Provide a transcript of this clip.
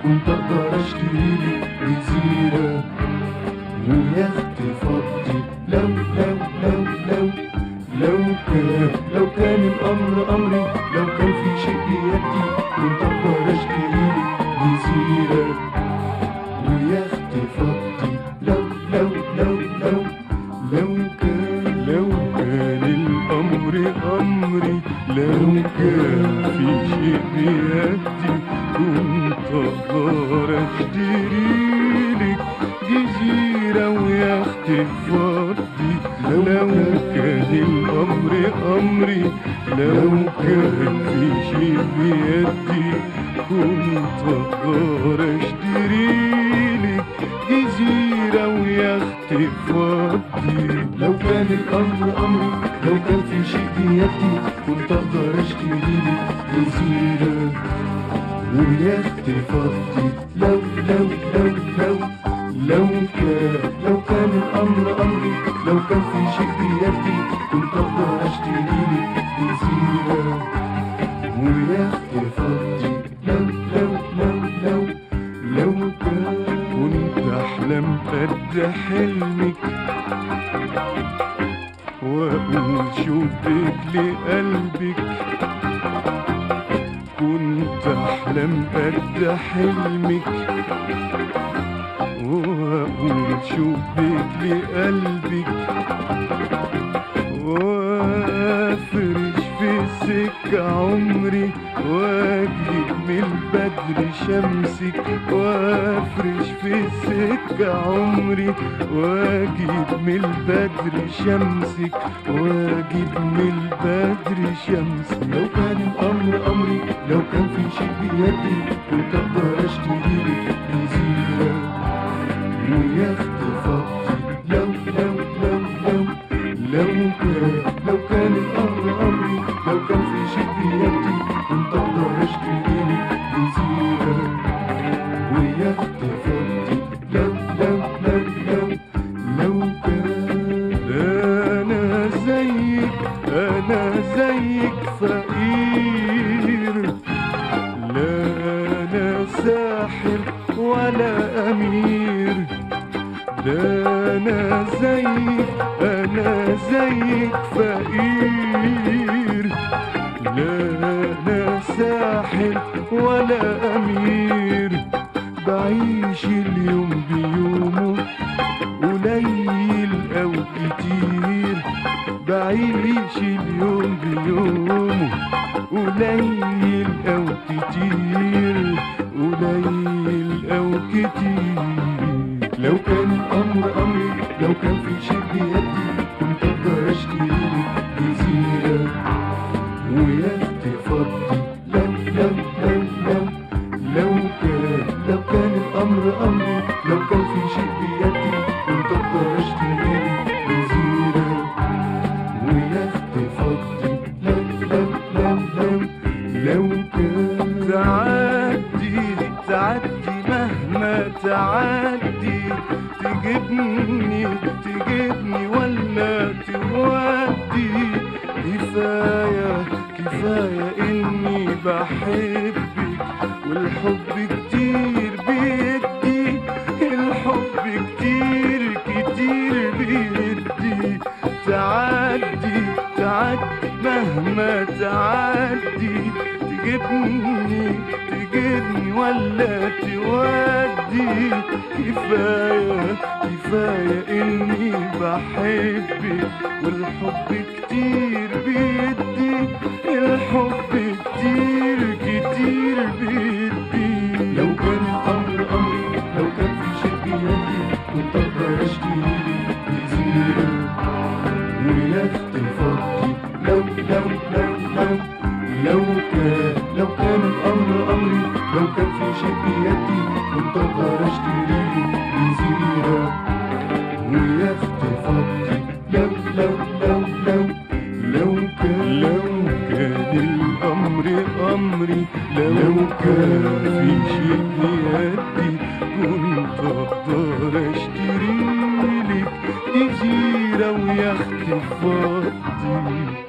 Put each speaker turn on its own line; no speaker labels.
كنت اقدر اشتري لي جزيرة ويخت فضي. لو كان الامر امري، لو كان في شيء بيدي، كنت اقدر اشتري لي جزيرة ويخت فضي. لو كان الامر امري، لو كان في شيء بيدي، كنت اقدر اشتري لك جزيرة ويخت فضي. لو كان الامر امري، لو كان في شيء بيدي، كنت اقدر اشتري لك جزيرة ويخت فضي. لو كان الامر امري، لو كان في شيء بيدي، كنت اقدر اشتري لك جزيرة ويخت فضي. لو كان الامر امري، لو كان في شيء بيدي، كنت اقدر اشتري لك جزيرة ويخت فضي. لو كان كنت احلم قد حلمك، واقول شوفك لقلبك. كنت احلم قد حلمك، واقول شوفك لقلبك. وافرش في السكة عمري، واجيب من البدر شمسك. وافرش في السكة عمري، واجيب من البدر شمسك. واجيب من البدر شمسك. لو كان الامر امري، لو كان في شيء بيدي، كنت اقدر اشتري لك جزيرة ويخت فضي. لو كان الامر امري، لو كان في شيء بيدي، كنت اقدر اشتري لك جزيرة ويخت فضي. لو كان انا زيك فقير، لا انا ساحر ولا امير. ده انا زيك فقير، لا انا ساحر ولا امير. بعيش اليوم بيومه، قليل او كتير. بعيش اليوم بيومه، قليل او كتير. قليل او كتير. لو كان الامر امري، لو كان في شيء بيدي، كنت اقدر اشتري لك جزيرة ويخت فضي. لو كان الامر امري، لو كان في شيء بيدي، كنت اقدر اشتري لك جزيرة ويخت فضي. لو كان تعدي مهما تعدي، تجيبني ولا تودي. كفاية اني بحبك، والحب كتير بيدي. الحب كتير بيدي. تعدي مهما تعدي، تجيبني ولا تودي. كفاية اني بحبك، والحب كتير بيدي. الحب كتير بيدي. لو كان الامر امري، لو كان في شيء بيدي، كنت اقدر اشتري لك جزيرة ويخت فضي. لو كان الامر امري، لو كان في شيء بيدي، كنت اقدر اشتري لك جزيرة ويخت فضي. كان الامر امري، لو كان في شيء بيدي، كنت اقدر اشتري لك جزيرة ويخت فضي.